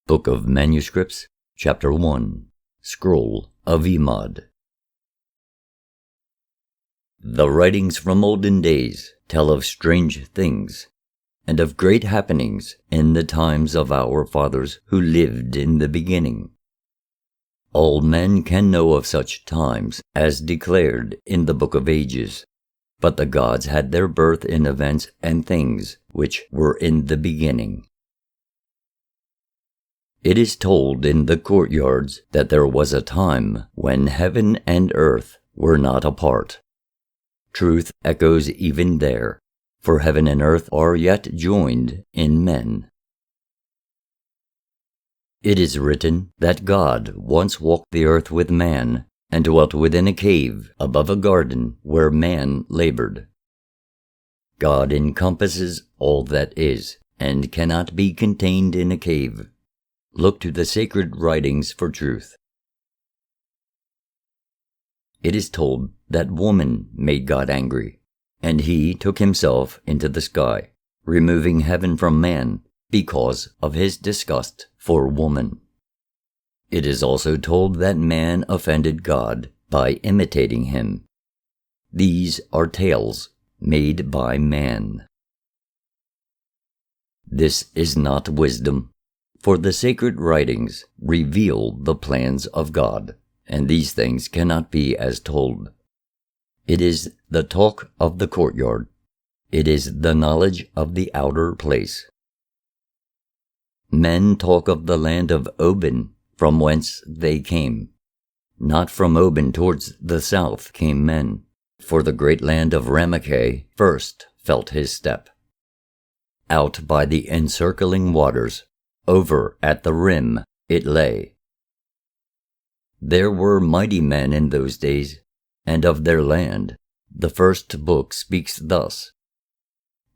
Book of Manuscripts, Chapter 1, Scroll of Emod. The writings from olden days tell of strange things, and of great happenings in the times of our fathers who lived in the beginning. All men can know of such times as declared in the Book of Ages, but the gods had their birth in events and things which were in the beginning. It is told in the courtyards that there was a time when heaven and earth were not apart. Truth echoes even there, for heaven and earth are yet joined in men. It is written that God once walked the earth with man, and dwelt within a cave above a garden where man labored. God encompasses all that is, and cannot be contained in a cave. Look to the sacred writings for truth. It is told that woman made God angry, and he took himself into the sky, removing heaven from man because of his disgust for woman. It is also told that man offended God by imitating him. These are tales made by man. This is not wisdom, for the sacred writings reveal the plans of God, and these things cannot be as told. It is the talk of the courtyard. It is the knowledge of the outer place. Men talk of the land of Oben, from whence they came. Not from Oben towards the south came men, for the great land of Ramakui first felt his step. Out by the encircling waters, over at the rim it lay. There were mighty men in those days, and of their land the first book speaks thus.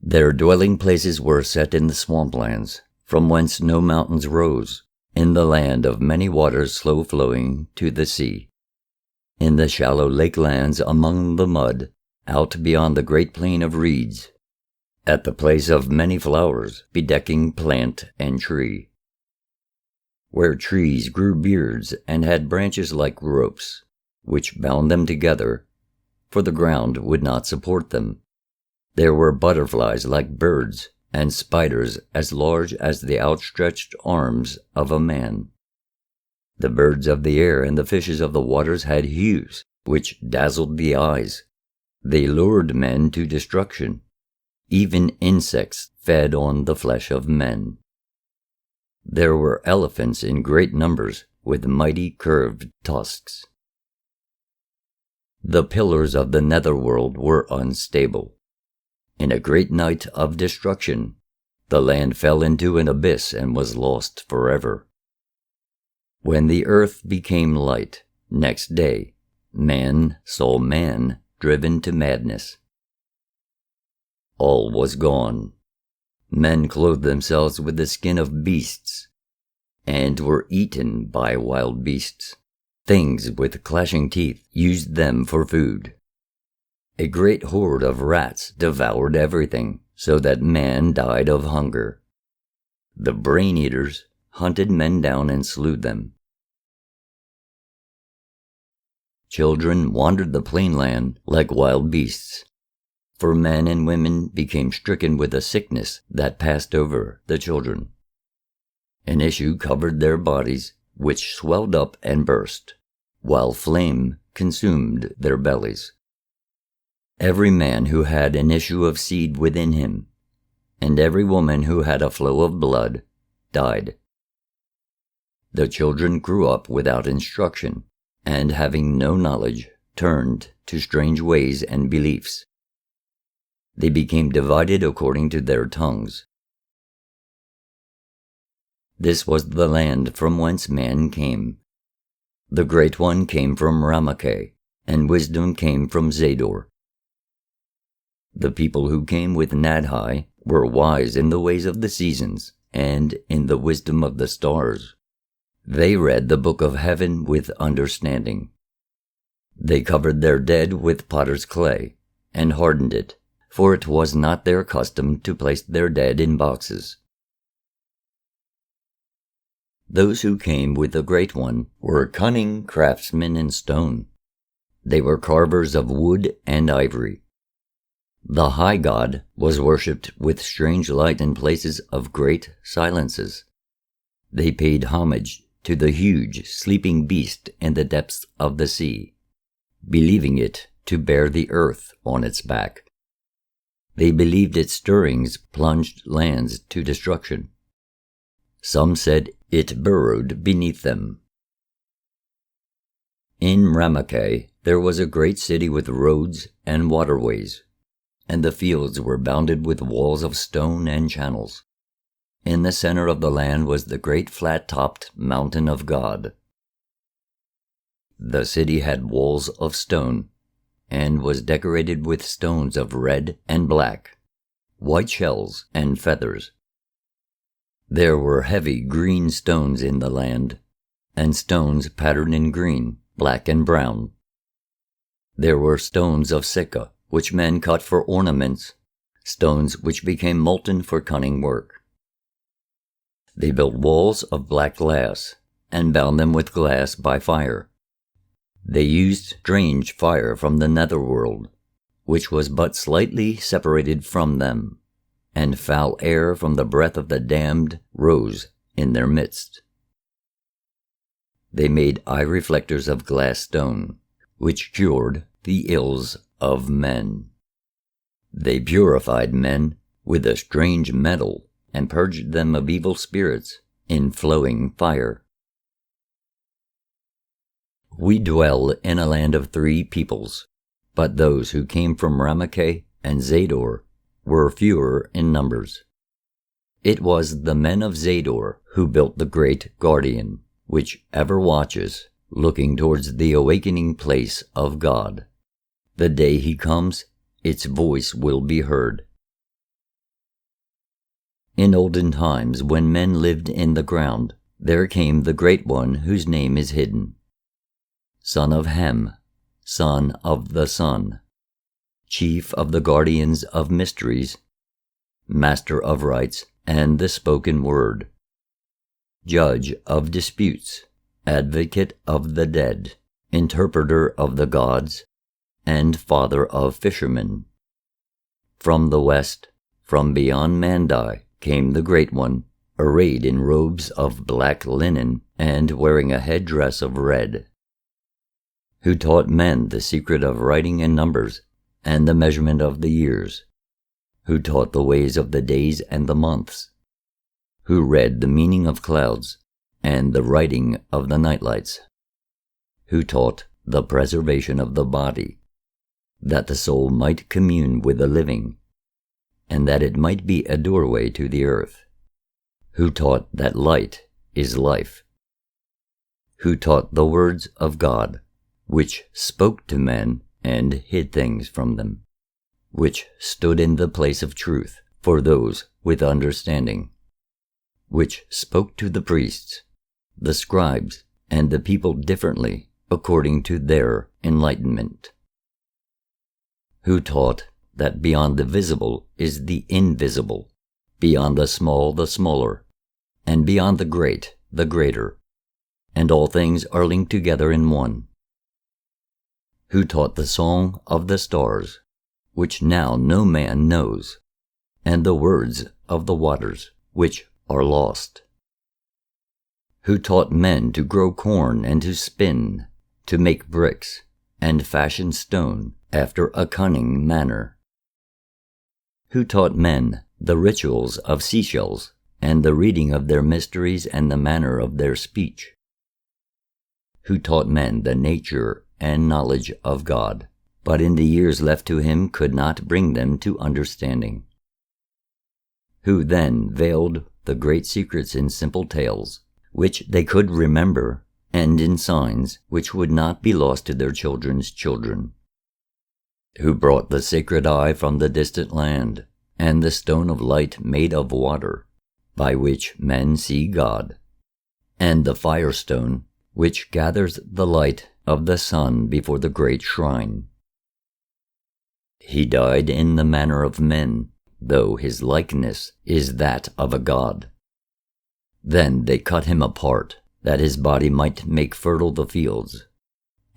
Their dwelling places were set in the swamplands, from whence no mountains rose, in the land of many waters slow flowing to the sea, in the shallow lake lands among the mud, out beyond the great plain of reeds, at the place of many flowers bedecking plant and tree, where trees grew beards and had branches like ropes, which bound them together, for the ground would not support them. There were butterflies like birds, and spiders as large as the outstretched arms of a man. The birds of the air and the fishes of the waters had hues which dazzled the eyes. They lured men to destruction. Even insects fed on the flesh of men. There were elephants in great numbers with mighty curved tusks. The pillars of the netherworld were unstable. In a great night of destruction, the land fell into an abyss and was lost forever. When the earth became light, next day, man saw man driven to madness. All was gone. Men clothed themselves with the skin of beasts, and were eaten by wild beasts. Things with clashing teeth used them for food. A great horde of rats devoured everything, so that man died of hunger. The brain-eaters hunted men down and slew them. Children wandered the plain land like wild beasts, for men and women became stricken with a sickness that passed over the children. An issue covered their bodies, which swelled up and burst, while flame consumed their bellies. Every man who had an issue of seed within him, and every woman who had a flow of blood, died. The children grew up without instruction, and having no knowledge, turned to strange ways and beliefs. They became divided according to their tongues. This was the land from whence man came. The Great One came from Ramakui, and wisdom came from Zador. The people who came with Nadhi were wise in the ways of the seasons, and in the wisdom of the stars. They read the book of heaven with understanding. They covered their dead with potter's clay, and hardened it, for it was not their custom to place their dead in boxes. Those who came with the Great One were cunning craftsmen in stone. They were carvers of wood and ivory. The high god was worshipped with strange light in places of great silences. They paid homage to the huge sleeping beast in the depths of the sea, believing it to bear the earth on its back. They believed its stirrings plunged lands to destruction. Some said it burrowed beneath them. In Ramakui there was a great city with roads and waterways, and the fields were bounded with walls of stone and channels. In the center of the land was the great flat-topped mountain of God. The city had walls of stone, and was decorated with stones of red and black, white shells and feathers. There were heavy green stones in the land, and stones patterned in green, black, and brown. There were stones of sika, which men cut for ornaments, stones which became molten for cunning work. They built walls of black glass, and bound them with glass by fire. They used strange fire from the netherworld, which was but slightly separated from them, and foul air from the breath of the damned rose in their midst. They made eye reflectors of glass stone, which cured the ills of men. They purified men with a strange metal, and purged them of evil spirits in flowing fire. We dwell in a land of 3 peoples, but those who came from Ramakui and Zador were fewer in numbers. It was the men of Zador who built the great guardian, which ever watches, looking towards the awakening place of God. The day he comes, its voice will be heard. In olden times, when men lived in the ground, there came the Great One whose name is hidden. Son of Hem, son of the sun, chief of the guardians of mysteries, master of rights and the spoken word, judge of disputes, advocate of the dead, interpreter of the gods, and father of fishermen. From the west, from beyond Mandai, came the Great One, arrayed in robes of black linen and wearing a headdress of red, who taught men the secret of writing and numbers and the measurement of the years, who taught the ways of the days and the months, who read the meaning of clouds and the writing of the nightlights, who taught the preservation of the body, that the soul might commune with the living, and that it might be a doorway to the earth, who taught that light is life, who taught the words of God, which spoke to men and hid things from them, which stood in the place of truth for those with understanding, which spoke to the priests, the scribes, and the people differently according to their enlightenment, who taught that beyond the visible is the invisible, beyond the small the smaller, and beyond the great the greater, and all things are linked together in one, who taught the song of the stars, which now no man knows, and the words of the waters, which are lost, who taught men to grow corn and to spin, to make bricks, and fashion stone after a cunning manner, who taught men the rituals of seashells, and the reading of their mysteries and the manner of their speech, who taught men the nature and knowledge of God, but in the years left to him could not bring them to understanding, who then veiled the great secrets in simple tales, which they could remember, and in signs which would not be lost to their children's children, who brought the sacred eye from the distant land, and the stone of light made of water, by which men see God, and the firestone, which gathers the light of the sun before the great shrine. He died in the manner of men, though his likeness is that of a god. Then they cut him apart, that his body might make fertile the fields,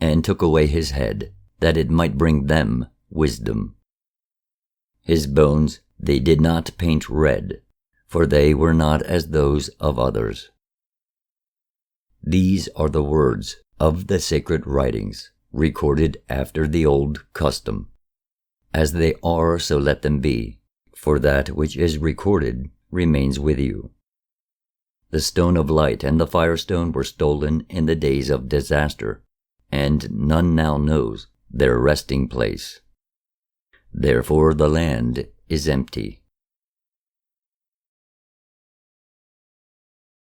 and took away his head, that it might bring them wisdom. His bones they did not paint red, for they were not as those of others. These are the words of the sacred writings, recorded after the old custom. As they are, so let them be, for that which is recorded remains with you. The stone of light and the firestone were stolen in the days of disaster, and none now knows their resting place. Therefore the land is empty.